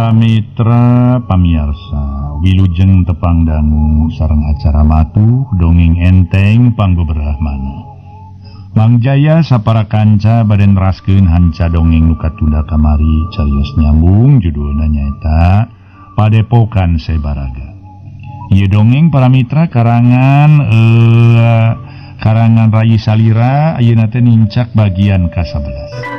Para mitra pamirsa, wilujeng tepang dangu sareng acara matuh dongeng enteng panggoberahmana. Mang Jaya sapara kanca baden raskeun hanca dongeng nu katunda kamari carios nyambung judulna nyaeta Padepokan Sebaraga. Ieu dongeng para mitra karangan Rayi Salira ayeuna teh nincak bagian ka-11.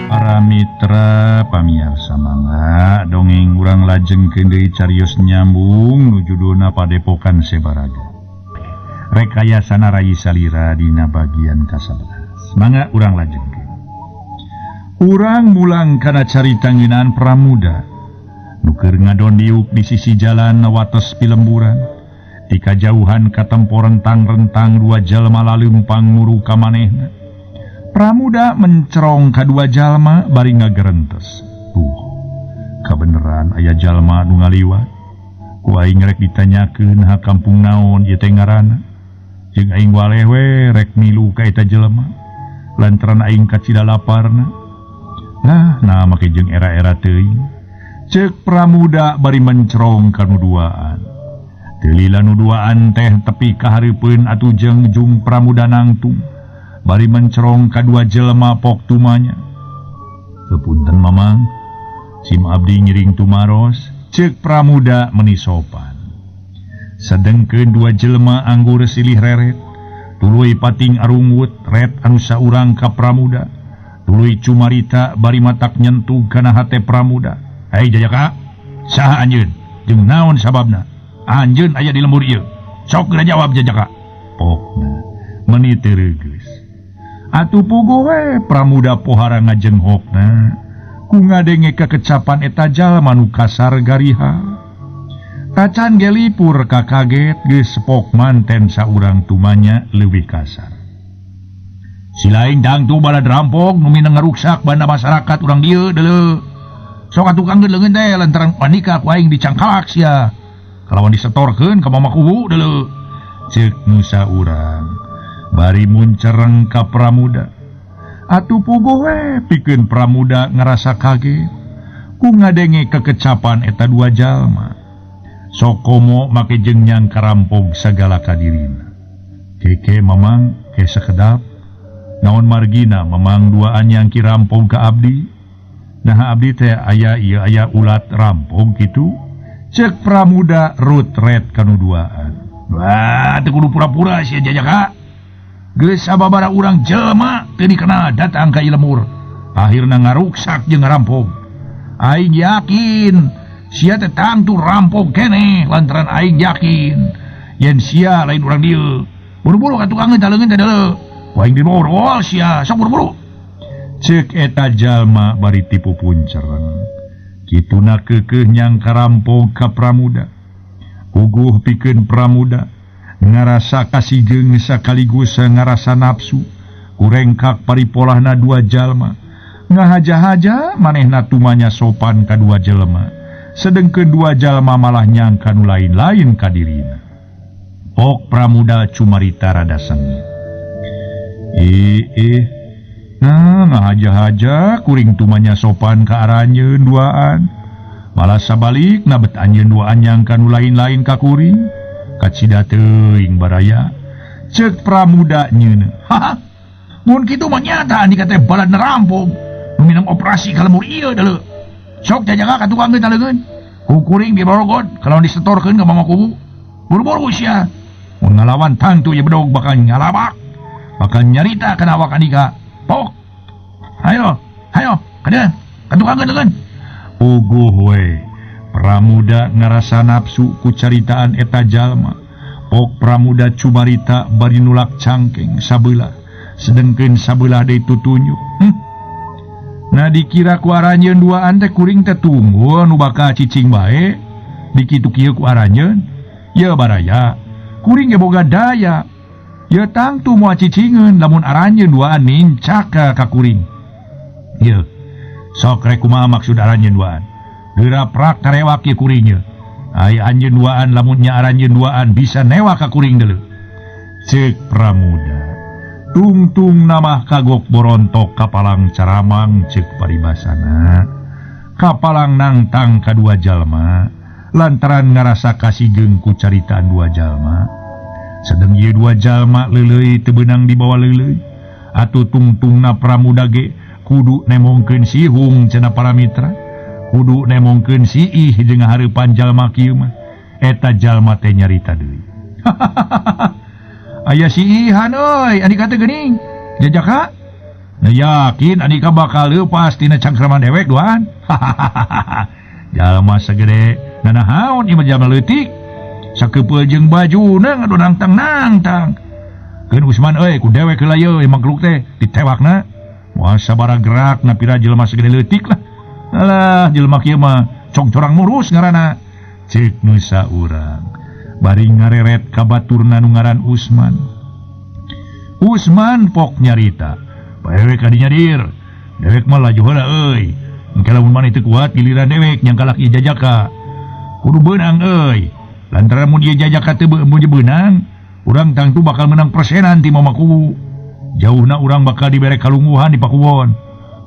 Para mitra pamirsa mangga dongeng urang lajengkeun deui carios nyambung nu judulna Padepokan Sebaraga. Rekayasana Rayi Salira dina bagian ka-11. Mangga urang lajengkeun. Urang mulang kana carita ngeunaan pramuda nu keur ngadondiuk di sisi jalan wates pilemburan. Di kajauhan katempo rentang-rentang dua jalma laleumpang nguru ka manehna. Pramuda mencerong kadua jalma bari ngagerentes. Kabeneran aya jalma nu ngaliwat. Ku aing rek ditanyakeun ha kampung naon ieu teh ngaranna. Jeung aing waleh we rek milu ka eta jelema. Lantaran aing kacida laparna. Nah make jeung era-era teuing. Ceuk pramuda bari mencerong ka nuduaan. Teu lila nuduaan teh tepi ka hareupeun atuh jeung pramuda nangtung. Bari mencerong kadua jelema pok tumanya. Kepunten mamang, sim abdi ngiring tumaros, ceuk pramuda meuni sopan. Sedengkeun dua jelema anggur silih reret, tuluy pating arunggut ret anu saurang ka pramuda, tuluy cumarita bari matak nyentuh kana hate pramuda. Hei Jajaka, saha anjeun? Jeung naon sababna? Anjeun aya di lembur ieu. Sok geura jawab Jajaka. Pokna meuni teu reugeus. Atuh puguh we pramuda pohara ngajenghokna ku ngadenge kekecapan eta jalma nu kasar gariha. Tacan gelipur ka kaget geus pok manten saurang tumanya leuwih kasar. Si lain dangtu balad rampok nu mineng ngaruksak banda masyarakat urang dieu deuleu. Sok atuh leungeun teh lantaran panika ku aing dicangkalak sia. Kalawan disetorkeun ka mama kubu deuleu. Ceuk nu saurang bari muncereng ka pramuda. Atuh puguh we pikeun pramuda ngerasa kaget ku ngadenge kekecapan eta dua jalma. Sok komo make jeung nyang karampog sagala kadirina. Keke mamang ke sakedap. Naon margina mamang duaan yang kirampog ka abdi. Nah abdi teh aya ulat rampog kitu. Ceuk pramuda rut ret kanu duaan. Wah teu kudu pura-pura sia Jajaka. Geus sababaraha urang jelema teu dikenal datang ka ieu lemur. Akhirna ngaruksak jeung ngarampog. Aing yakin sia teh tangtu rampog keneh lantaran aing yakin yen sia lain urang dieu. Buru-buru ka tukang eta leungeun teh deuleu. Ku aing diborol sia, sok buru-buru. Ceuk eta jalma bari tipu puncereng. Kituna keukeuh nyang karampog ka pramuda. Puguh pikeun pramuda ngarasa kasihjeung sakaligus ngarasa nafsu kurengkak paripolahna dua jalma ngahaja-haja manehna tumanya sopan ka dua jelema sedengkeun dua jalma malah nyangka nu lain-lain ka dirina. Pok pramuda cumarita rada sengit. Ngahaja-haja kuring tumanya sopan ka aranjeun duaan malah sabalik na bet anjeun duaan nyangka nu lain-lain ka kuring. Kacida teuing baraya. Ceuk pramuda nyeuneu. Haha. Mun kitu mah nyata andi kate balad nerampog. Nu minang operasi ka lemur ieu deuleu. Sok Jajaka ka tukang geus leungeun. Ku kuring diborogod kalawan disetorkeun ka mama kubu. Buru-buru sia. Mun ngalawan tangtu ieu bedog bakal ngalabak. Bakal nyarita kana awak andika. Pok. Hayo kadeuh ka tukang geus leungeun. Uguh we. Pramuda ngarasa nafsu ku caritaan eta jalma. Pok pramuda cumarita bari nulak cangkeng sabeula. Sedengkeun sabeula deui tutunjuk. Nah dikira ku aranjeun duaan teh kuring teh tunggu nu bakal cicing bae. Dikitu kieu ku aranjeun. Ye baraya. Kuring ge boga daya. Ye tangtu moal cicingeun lamun aranjeun duaan nincak ka kuring. Ye. Sok rek kumaha maksud aranjeun duaan. Geura prak tarewak ye kuringnya. Ai anjeun duaan lamun nya aranjeun duaan bisa newa ka kuring deuleu. Ceuk pramuda. tungtung nama kagok borontok kapalang caramang cek paribasana kapalang nangtang kadua jalma lantaran ngarasa kasih gengku caritaan dua jalma sedang ye dua jalma lelei tebenang di bawah lelei atuh tungtung na pramuda ge kudu nemongkeun sihung cenah para mitra kudu nemongkeun siih jeung hareupan jalma kieu mah eta jalma teh nyarita deui aya siihan euy andika teh geuning jajaka na yakin andika bakal leupas tina cangkraman dewek doan jalma sagede nanahaon ieu jalma leutik sakepeul jeung bajuna ngadonangtang-nangtang keun Usman euy ku dewek heula yeuh magluk teh ditewakna moal sabaraha gerakna pira jelema sagede leutik lah alah jelema kieu mah congcorang murus ngaranna ceuk nu saurang bari ngareret ka baturna nu ngaran Usman pok nyarita bae kadinya dir dewek mah laju heula euy engke lamun maneh teu kuat giliran dewek nyangkalak ieu jajaka kudu beunang euy lantaran mun ieu jajaka teu beunang urang tangtu bakal menang persenan ti mamaku jauhna urang bakal dibere kalungguhan di pakuwon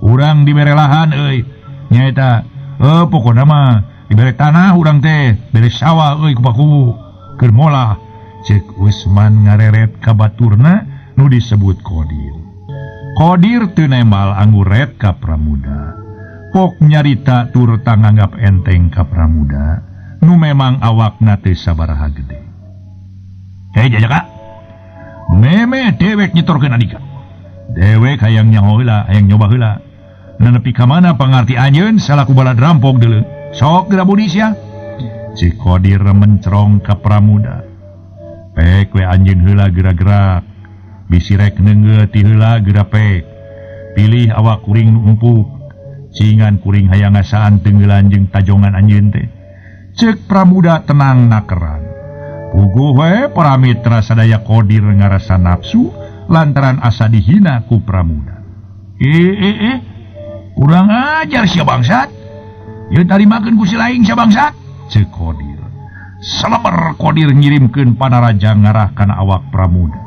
urang dibere lahan euy nyaeta pokona mah dibere tanah urang teh bere sawah euy ku pakuwu keur molah cek Usman ngareret ka baturna nu disebut Qadir teu nembal angguret ka pramuda pok nyarita tur tanganggap enteng ka pramuda nu memang awakna teu sabaraha gede hei jajaka meme dewek nyetorkeun andika dewek hayang nyaho heula hayang nyoba heula nepi ka mana pangarti anjeun salaku balad rampok deuleu sok geura budi sia cik Qadir mencerong ka pramuda pek we anjeun heula geura-gerak bisi rek neungeut ti heula geura pek pilih awak kuring nu empuk cingan kuring hayang ngasaan teungeulan jeung tajongan anjeun teh ceuk pramuda tenang nakeran puguh we para mitra sadaya Qadir ngarasa nafsu lantaran asa dihina ku pramuda kurang ajar sia bangsat ieu tarimakeun ku si laing sia bangsat ceuk Qadir saleber Qadir ngirimkeun panaraja ngarah kana awak pramuda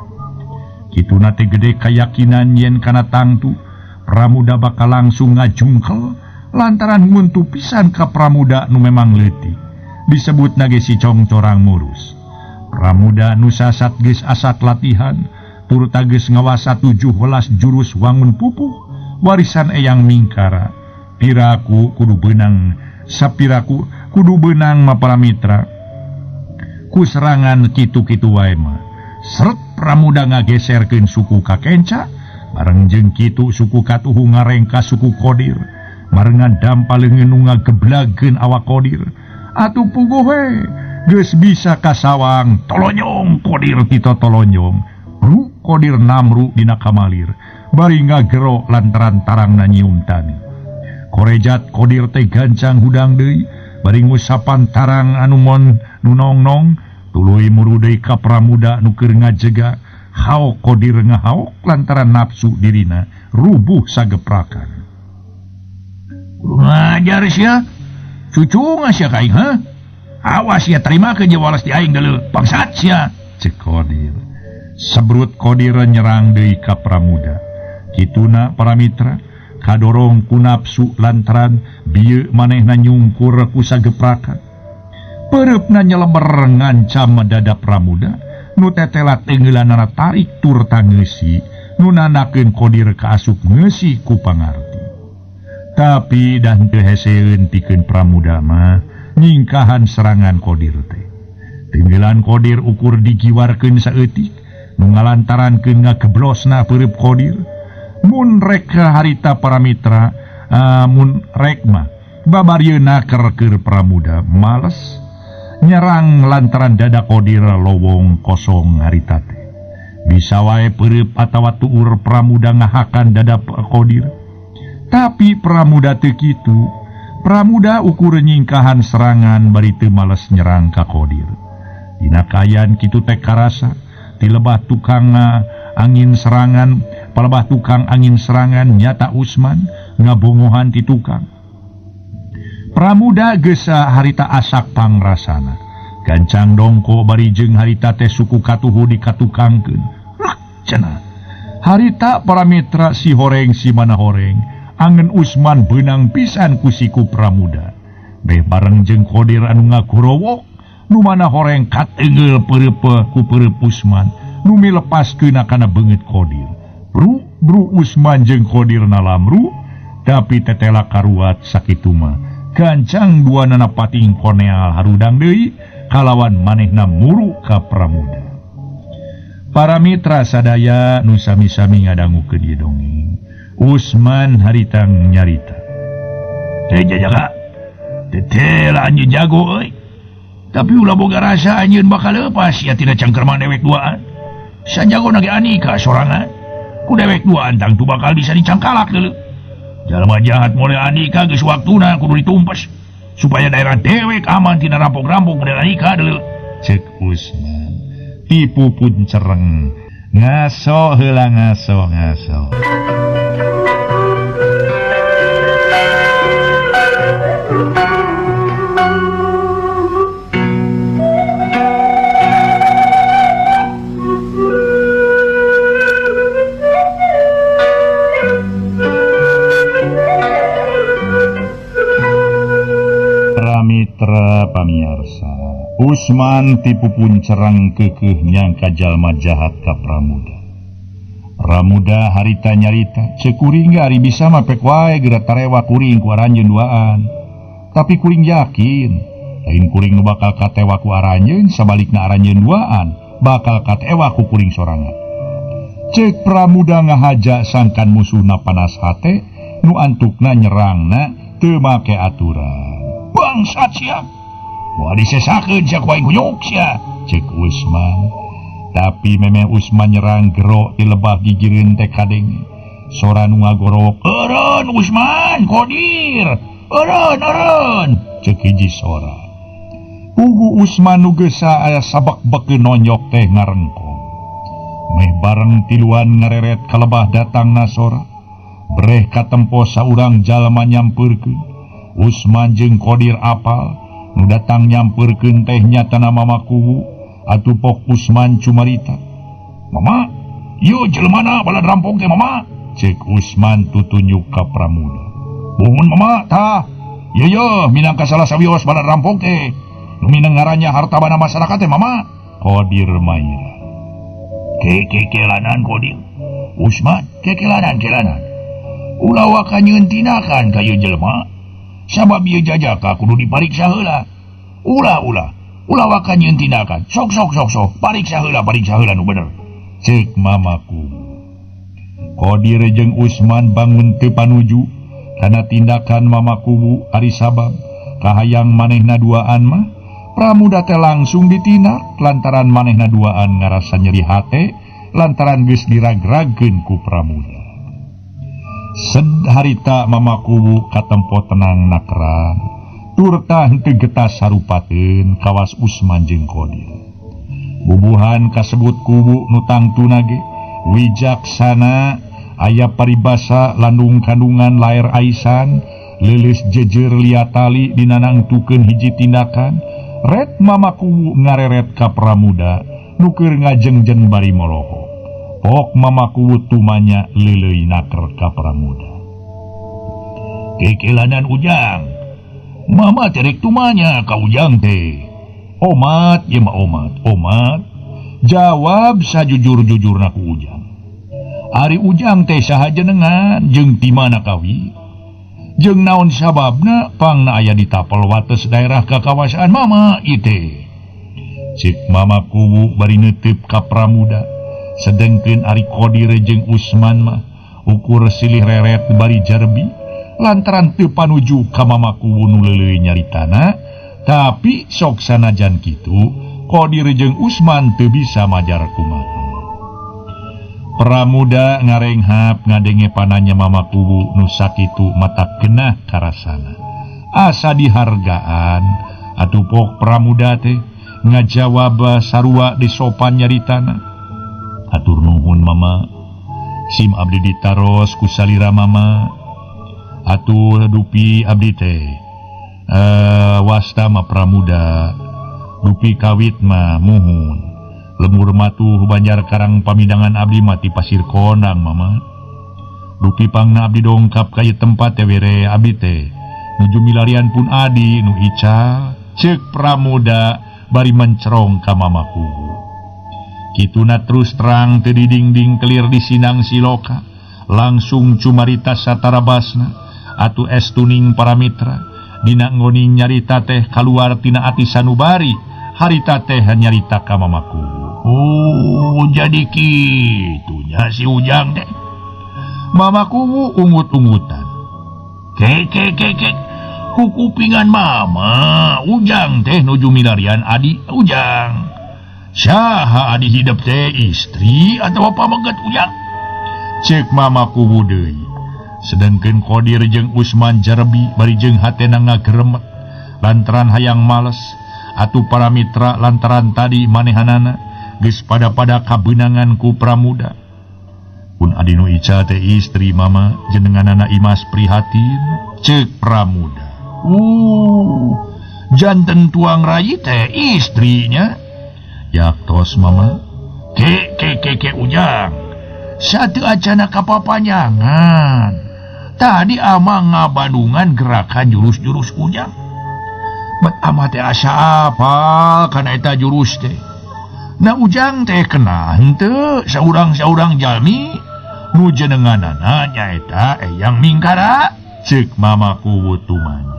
kituna teh gede kayakinan yen kana tangtu pramuda bakal langsung ngajungkel lantaran nguntu pisan ka pramuda nu memang leutik disebutna ge si congcorang murus pramuda nu sasat geus asat latihan tur geus ngawasa 17 jurus wangun pupuh warisan eyang mingkara piraku kudu beunang sapiraku kudu beunang mah para mitra ku serangan kitu-kitu wae mah seret pramuda ngageserkeun suku Kakenca bareng jeung kitu suku Katuhu ngarengka suku Qadir marengan dampaleungeun nu ngageblageun awak Qadir atuh puguh we geus bisa kasawang tolonyong Qadir tito tolonyong ru Qadir namru dina kamalir bari ngagero lantaran tarangna nyium tani korejat Qadir teh gancang hudang deui bari ngusapan tarang anu mon nu nong-nong tuluy muru deui ka pramuda nu keur ngajega haok Qadir ngahaok lantaran nafsu dirina rubuh sageprakan ngajar sia cucu sia ka aing ha awas sia tarimakeun je walas di aing deuleu bangsat sia cek Qadir sabrut Qadir nyerang deui ka pramuda kituna para mitra kadorong ku nafsu lantaran bieu manehna nyungkur ku sageprakan pereupna nyeleber ngancam dada pramuda nu tetelat teungeulanana tarik tur tangeusi nu nanakeun Qadir kaasup ngeusi ku pangarti tapi dan teu heseun pikeun pramuda mah nyingkahan serangan Qadir teh teungeulan Qadir ukur digiwarkeun saeutik nu ngalantarankeun ngageblosna peureub Qadir mun rek harita para mitra mun rek mah babarieuna keur pramuda males nyerang lantaran dada Qadir lowong kosong harita teh bisa wae peureub atawa tuur pramuda ngahakan dada Qadir tapi pramuda teu kitu pramuda ukur nyingkahan serangan bari teu males nyerang ka Qadir dina kayan kitu teh karasa ti lebah tukang angin serangan palebah tukang angin serangan nyata Usman ngabongohan ti tukang pramuda geus harita asak pangrasana gancang dongko bari jeung harita teh suku Katuhu dikatukangkeun cenah harita para mitra si horeng si mana horeng angen Usman benang pisan kusiku Pramuda beh bareng jeung Qadir anu ngakurowok nu mana horeng katenggel perepe ku perep Usman nu milepaskeun kana beungeut Qadir bru Usman jeung Qadir nalamru tapi tetela karuat sakitu mah gancang duanana pating koneal harudang deui kalawan manehna muru ka Pramuda. Para mitra sadaya nu sami-sami ngadangukeun ieu dongeng. Usman harita nyarita. Teh jajaga. Teh anjeun jago euy. Tapi ulah boga rasa anjeun bakal leupas ya tina cangkerman dewek duaan. Sanjago nage Anika sorangan. Ku dewek duaan tang tu bakal bisa dicangkalak deuleu. Jalma jahat mulai Anika geus waktuna kudu ditumpes supaya daerah dewek aman tina rampok-rampok model Anika deuleu. Ceuk Usman. Tipu pun cereng ngaso heula ngaso Mitra pamiarsa Usman tipu pun cerang kekeh nyangka jalma jahat ka Pramuda harita nyarita cekuring ari bisa mapek wae geura tarewa kuring ku aranjeun duaan tapi kuring yakin lain kuring nu bakal katewa ku aranjeun sabalikna aranjeun duaan bakal katewa ku kuring sorangan cek Pramuda ngahaja sangkan musuhna panas hate nu antukna nyerangna teu make aturan bangsat sia moal disesakeun sia ku aing kuyuk sia cek Usman tapi memeh Usman nyerang gero di lebah gigireun teh kadenge sora nu ngagorok eureun Usman Qadir eureun cek hiji sora pugu Usman nu geusa aya sabak-bekeun nonyok teh ngarengkong meh bareng tiluan ngareret ka lebah datangna sora breh katempo saurang jalma nyampeurkeun Usman jeung Qadir apal nu datang nyampeurkeun teh nyatana Mama Kuwu atuh pok Usman cumarita Mama ieu jelmana balad rampok teh Mama cek Usman tutunjuk ka Pramuda mohon Mama tah ieu minangka salah sawios balad rampok teh nu mineng ngarannya hartabana masyarakat teh Mama Qadir maira kekelanan Qadir Usman kekelanan ulah waka nyieun tinakan ka ieu jelema sabab ieu jajaka kudu dipariksa heula. Ulah waka nyieun tindakan. Sok pariksa heula nu bener. Ceuk Mamaku. Qadir jeung Usman bangun teu panuju kana tindakan Mamaku ari sabab kahayang manehna duaan mah Pramuda teh langsung ditindak lantaran manehna duaan ngarasa nyeri hate lantaran geus dirag-ragkeun ku Pramuda. Sedharita Mamaku katempo tenang nakran tur tah henteu getah sarupateun kawas Usman jeung Qadir bubuhan kasebut kubu nu tangtuna ge wijaksana aya paribasa landung kandungan lair aisan leuleus jejer liatali dina nangtukeun hiji tindakan ret Mamaku ngareret ka Pramuda nu keur ngajengjen bari moloho pok Mamaku tumanya leuleui naker ka Pramuda kekelanan ujang Mama terek tumanya ka ujang teh omat ye mah omat jawab sajujur-jujurna ku ujang ari ujang teh saha jenengan jeung ti mana kawi jeung naon sababna pangna aya di tapel wates daerah kakawasan Mama ieu teh cik Mamaku bari neuteup ka Pramuda sedengkeun ari Qadir jeung Usman mah ukur silih reret bari jarbi lantaran teu panuju ka Mamaku nu leuleui nyaritana tapi sok sanajan kitu Qadir jeung Usman teu bisa majar kumaha Pramuda ngarenghap ngadenge pananya Mamaku nu sakitu mata genah karasana asa dihargaan atuh pok Pramuda teh ngajawab sarua di sopan nyaritana atur nuhun Mama sim abdi ditaros ku salira Mama atur dupi abdi teh wasta mah Pramuda dupi kawit mah muhun lemur matuh Banjar Karang pamidangan abdi mati pasir konang mama rupi pangna abdi dongkap kaya tempat were abdi teh nuju milarian pun adi nu ica cek Pramuda bari mencerong ka mamaku kituna terus terang teu didingding kelir di sinang siloka langsung cumarita satara basna atuh es tuning para mitra dina ngoning nyarita teh kaluar tina ati sanubari harita teh nyarita ka mamaku. Oh, jadi kitunya si Ujang deh. Mamaku ungut-ungutan. Ke. Kukupingan mama, Ujang teh nuju milarian adi Ujang. Saha adi hidup teh istri atau apa megat Ujang? Cek mamaku deui. Sedengkeun Qodir jeung Usman Jarbi bari jeung hatena ngageremet lantaran hayang males atuh para mitra lantaran tadi manehanana geus pada kabeunangan ku Pramuda. Pun adi nu ica teh istri mama jenenganana Imas prihatin cek Pramuda. Janten tuang rayi teh istrinya. Yaktos mama. Ke Ujang. Satu acana kapapanyangan. Tadi amang ngabandungan gerakan jurus-jurus Ujang. Bet amah teh asa apal kana eta jurus teh. Na Ujang teh kenal henteu saurang-saurang jalmi nu jenenganana nyaeta Eyang Mingkara cek mamaku wutumanya.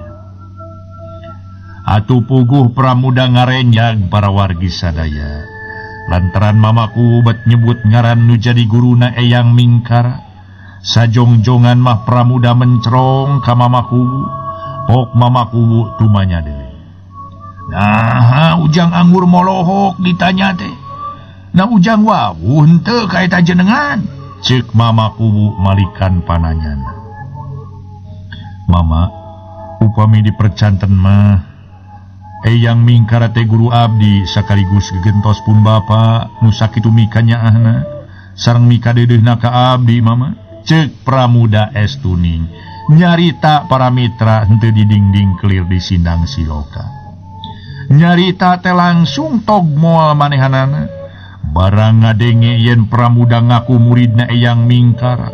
Atuh puguh Pramuda ngarenjang para wargi sadaya lantaran mamaku bet nyebut ngaran nu jadi guruna Eyang Mingkara. Sajongjongan mah Pramuda mencerong ka mamaku pok mamaku tumanya deui. Nah, Ujang anggur molohok ditanya teh. Nah Ujang wawuh henteu ka eta jenengan cek mamaku malikan pananyana. Mama, upami dipercanten mah Eyang Mingkara teh guru abdi sakaligus gegentos pun bapa nu sakitu mika nyaahna sareng mika dedeuna ka abdi mama. Cek Pramuda es tuning nyarita para mitra henteu didingding kelir di sindang siloka. Nyarita teh langsung togmol manehanana barang ngadenge yen Pramuda ngaku muridna Eyang Mingkara.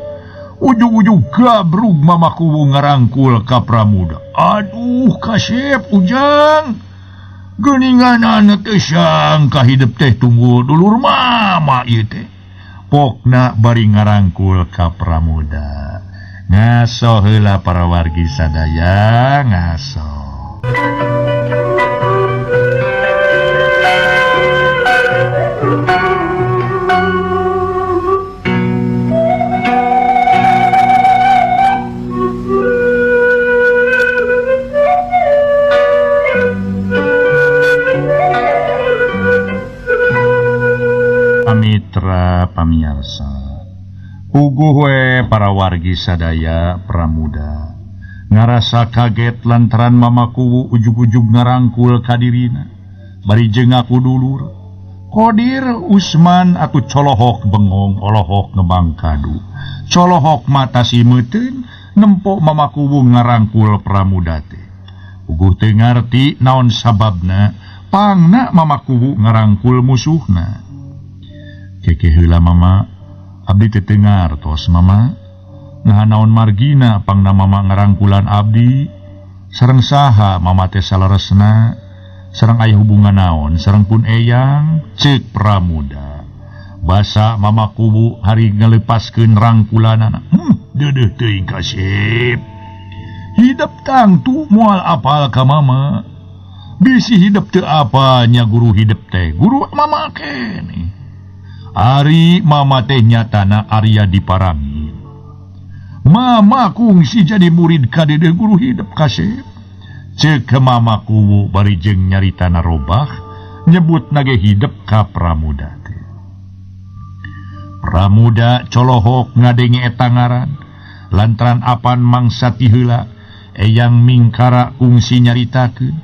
Ujug-ujug gabrug mamaku ngarangkul ka Pramuda. Aduh kasep Ujang. Geuninganana teh sangka hidup teh tunggu dulur mama ieu teh. Pokna bari ngarangkul ka Pramuda. Ngaso heula para wargi sadaya ngaso. Mitra pamirsa, puguh we para wargi sadaya Pramuda ngarasa kaget lantaran mamaku ujug-ujug ngarangkul kadirina bari jeung aku dulur Qodir Usman atuh colohok bengong olohok ngebangkadu colohok mata simeuteun nempok mamaku ngarangkul Pramuda teh puguh teu ngarti naon sababna pangna mamaku ngarangkul musuhna. Keke heula mama abdi teu ngartos mama nah naon margina pangna mama ngarangkulan abdi sareng saha mama teh salaresna sareng aya hubungan naon sareng pun Eyang cek Pramuda. Basa mamaku hari ngalepaskeun rangkulanana. Deudeuh teuing kasep. Hidup tangtu moal apal ka mama. Bisi hidup teu apa nya guru hidup teh guru mama keneh. Ari mama teh nyatana Arya diparangin. Mama kungsi jadi murid kadede guru hidup kasep. Cek ke mamaku bari jeung nyaritana robah nyebut nage hidup ka Pramuda teh. Pramuda colohok ngadenge eta ngaran lantaran apan mangsa ti heula Eyang Mingkara kungsi nyaritakeun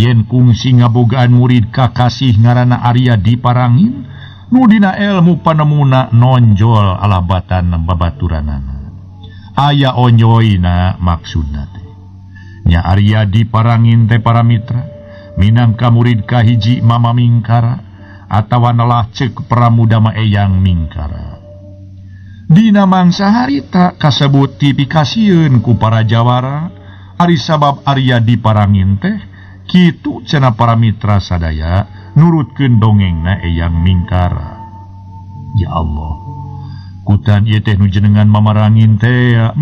yen kungsi ngabogaan murid kakasih ngaranna Arya diparangin nu dina ilmu panemuna nonjol alabatan babaturanana. Aya onjoina maksudna teh. Nya Arya diparangin teh para mitra minangka murid kahiji Mama Mingkara atawa nelah cek pramuda mah eyang mingkara. Dina mangsa harita kasebut tipikasieun ku para jawara ari sabab Arya diparangin teh kitu cenah para mitra sadaya nurutkeun dongengna eyang mingkara. Ya Allah, kutan ieu teh nu jenengan mamarangin teh ya.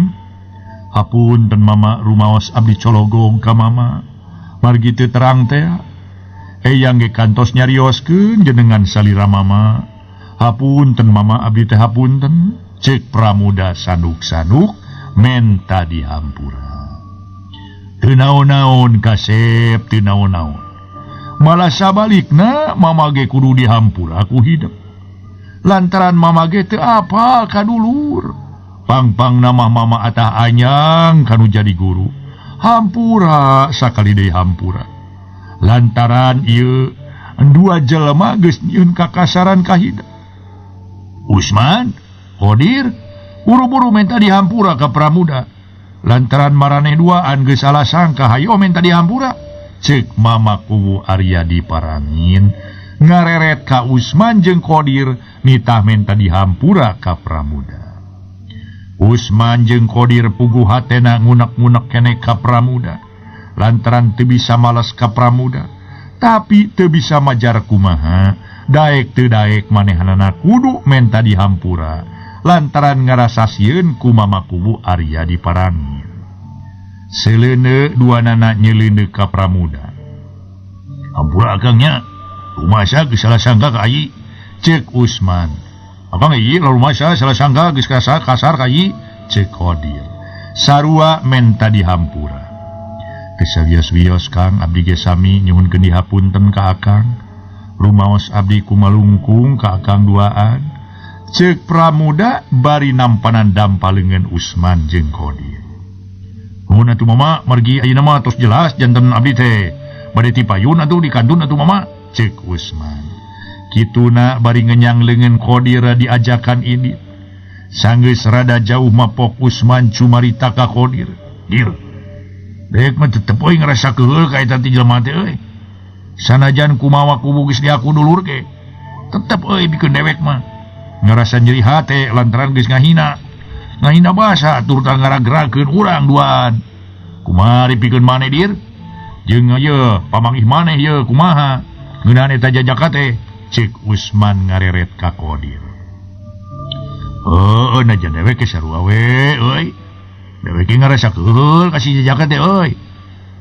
Hapunten mama rumaos abdi cologong ka mama. Margi teu terang teh eyang ge kantos nyarioskeun jenengan salira mama. Hapunten mama abdi teh hapunten. Cek pramuda sanuk-sanuk menta dihampura. Teu naon-naon kasep, teu naon-naon. Malah sabalikna mama ge kudu dihampura ku hidup. Lantaran mama ge teu apal kadulur. Pang-pang nama mama atah anyang kanu jadi guru. Hampura sakali deui hampura. Lantaran ieu dua jelema geus nyieun kakasaran ka hidup. Usman Kodir, buru-buru minta dihampura ke pramuda. Lantaran maraneh duaan geus salah sangka hayo minta dihampura. Cek mama kubu Arya diparangin, ngareret ka Usman jeung Kodir nitah minta dihampura ka pramuda. Usman jeung Kodir puguh hatena ngunek-ngunek keneh ka pramuda. Lantaran teu bisa males ka pramuda, tapi teu bisa majar kumaha, daek teu daek manehanana kudu minta dihampura. Lantaran ngarasasieun ku mama kubu Arya diparangin. Seleuneu duanana nyeleuneu ka pramuda. Hampura akangnya, rumasa geus salah sangka ka ayi. Cek Usman. Akang ieu rumasa salah sangka geus kasar ka ayi. Cek Kodir. Sarua menta dihampura. Teu sawios-wios Kang abdi ge sami nyuhunkeun dihapunten ka akang. Rumaos abdi kumalungkung ka akang duaan. Cek pramuda bari nampanan dampalengan Usman jeung Kodir. Mun atuh mama margi ayeuna mah tos jelas janten abdi teh bade ti payun atuh di kandun atuh mama. Cek Usman. Kituna bari ngenyang leungeun Kodir diajakan ini. Sanggeus rada jauh mapok Usman cumarita ka Kodir. Dir. Dek mah tetep euy ngarasa keheul ka eta ti jelema teh euy. Sanajan kumaha kubu geus di aku dulur ge. Tetep euy bikeun dewek mah. Ngerasa nyeri hate lantaran geus ngahina basa turut ngaragerakeun urang duaan. Kumari pikeun maneh dir? Jeung ieu pamangih maneh ieu kumaha? Ngeunaan eta jajaka teh. Cek Usman ngareret ka Kodir. Heueuh najan dewek ge sarua we euy. Dewek ge ngarasa keheul ka si jajaka teh euy.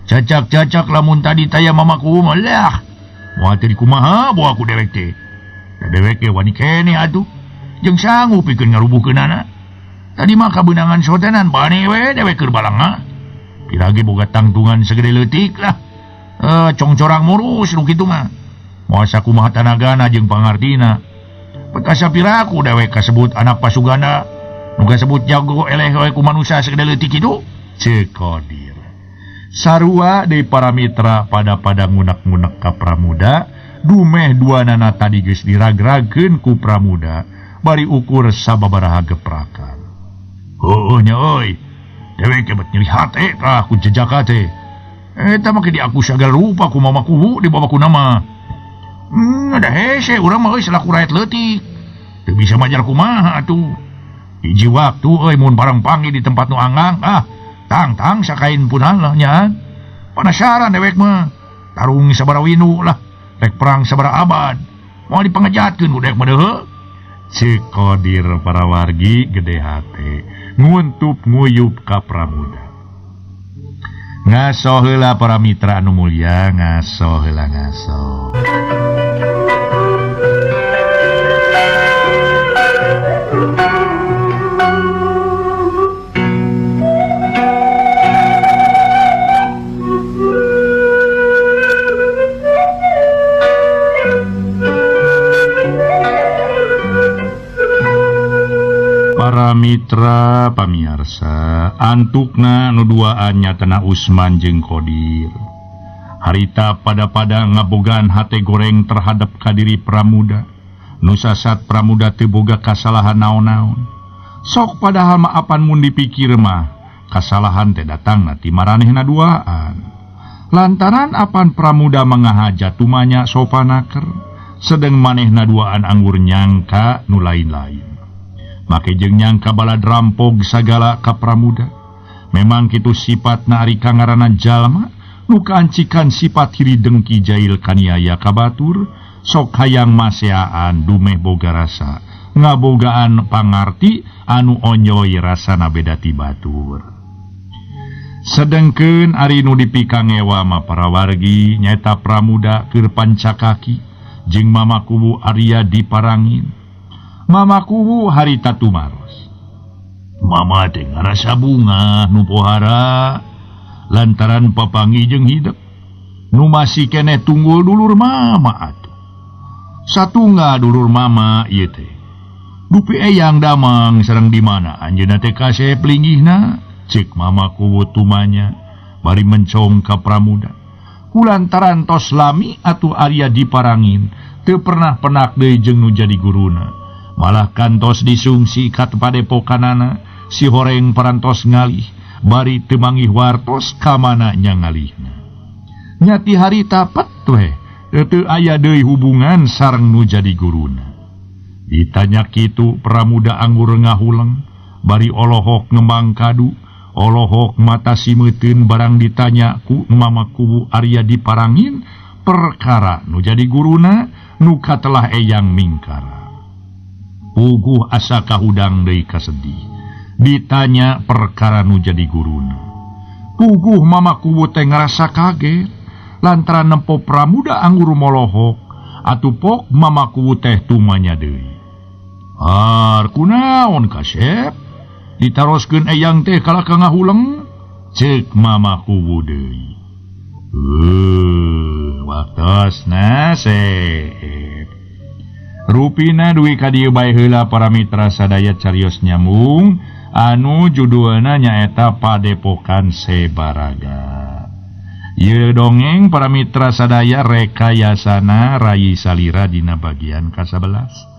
Cacak-cacak lamun tadi taya mamaku mah lah. Moal teh kumaha bawa ku dewek teh. Da dewek ge wani keneh atuh. Jeung sanggup pikeun ngarubuhkeunana. Tadi mah kabeunangan sotenan bane we dewek keur balanga. Pirage boga tangtungan segede leutik lah. Congcorang murus nu kitu mah. Moal sakumaha tanagana jeung pangartina. Pekasa piraku dewek kasebut anak pasuganda. Nu kasebut jago eleh we ku manusia segede leutik kitu. Cek Kodir. Sarua deui para mitra pada ngunak-ngunak ka pramuda. Dumeh duanana tadi geus dirag-ragkeun ku pramuda. Bari ukur sababaraha geprakan. Heueuh nya euy. Dewek kebat nyeri hate tah ku jejaka teh. Eta mah di aku sagala rupa ku mama kubu di babaku nama. Ada hese urang mah euy salaku rakyat leutik. Teu bisa majar kumaha atuh. Hiji waktu euy mun barang panggih di tempat nu anggang, tang sakain punhan lah nya. Penasaran dewek mah. Tarung sabaraha winu lah. Rek perang sabaraha abad. Moal dipangejatkeun ku dewek mah deuheuh. Cek Kodir para wargi gede hate nguntup nguyup ka pramuda. Ngaso heula para mitra anu mulya, ngaso heula ngaso. Para mitra pamiarsa, antukna nu duaan nyatana Usman jeung Kodir. Harita pada ngabogaan hate goreng terhadap kadiri pramuda. Nu sasat pramuda teu boga kasalahan naon-naon. Sok padahal maapan mun dipikir mah, kasalahan teh datangna ti maranehna duaan. Lantaran apan pramuda mangaha jatumanya sopanaker, sedang maneh naduaan anggur nyangka nu lain-lain. Make jeung nyangka balad rampog sagala ka pramuda. Memang kitu sifat na ari kangaranan jalma nu kaancikan sifat hiri dengki jail kaniaya ka batur, sok hayang maseaan dumeh boga rasa, ngabogaan pangarti anu onyoy rasana beda ti batur. Sedengkeun ari nu dipikang ewa ma para wargi nyaeta pramuda keur pancakaki jeung mama kubu Arya diparangin. Mama kubu harita tumaros. Mama teh ngarasa bunga nu pohara lantaran papangi jeung hidup. Nu masih keneh tunggul dulur mama atuh. Satunggal dulur mama ieu teh. Dupi eyang damang sareng di mana anjeunna teh kasep linggihna, cek mama kubu tumanya bari mencong ka pramuda. Kulantaran tos lami atuh Arya diparangin, teu pernah penak deui jeung nu jadi guruna. Malah kantos disungsi ka padepokanana, si horeng parantos ngalih, bari teu manggih wartos ka mana nya ngalihna. Nyati harita pet we, teu aya deui hubungan sareng nu jadi guruna. Ditanya kitu pramuda anggur ngahuleng, bari olohok ngembang kadu, olohok mata simeuteun barang ditanya ku mama kubu Arya diparangin, perkara nu jadi guruna nu katelah eyang mingkara. Puguh asa kahudang deui kasedih. Ditanya perkara nu jadi guruna. Puguh mama kubu teh ngarasa kaget lantaran nempo pramuda anggur molohok, atuh pok mama kubu teh tumanya deui. Kunaon kasep? Ditaroskeun eyang teh kalaka ngahuleng, cek mama kubu deui. Waktosna sep. Rupina duwi ka dieu bae heula para mitra sadaya carios nyambung anu judulna nyaeta Padepokan Sebaraga. Ieu dongeng para mitra sadaya rekayasana Rai Salira dina bagian ka-11.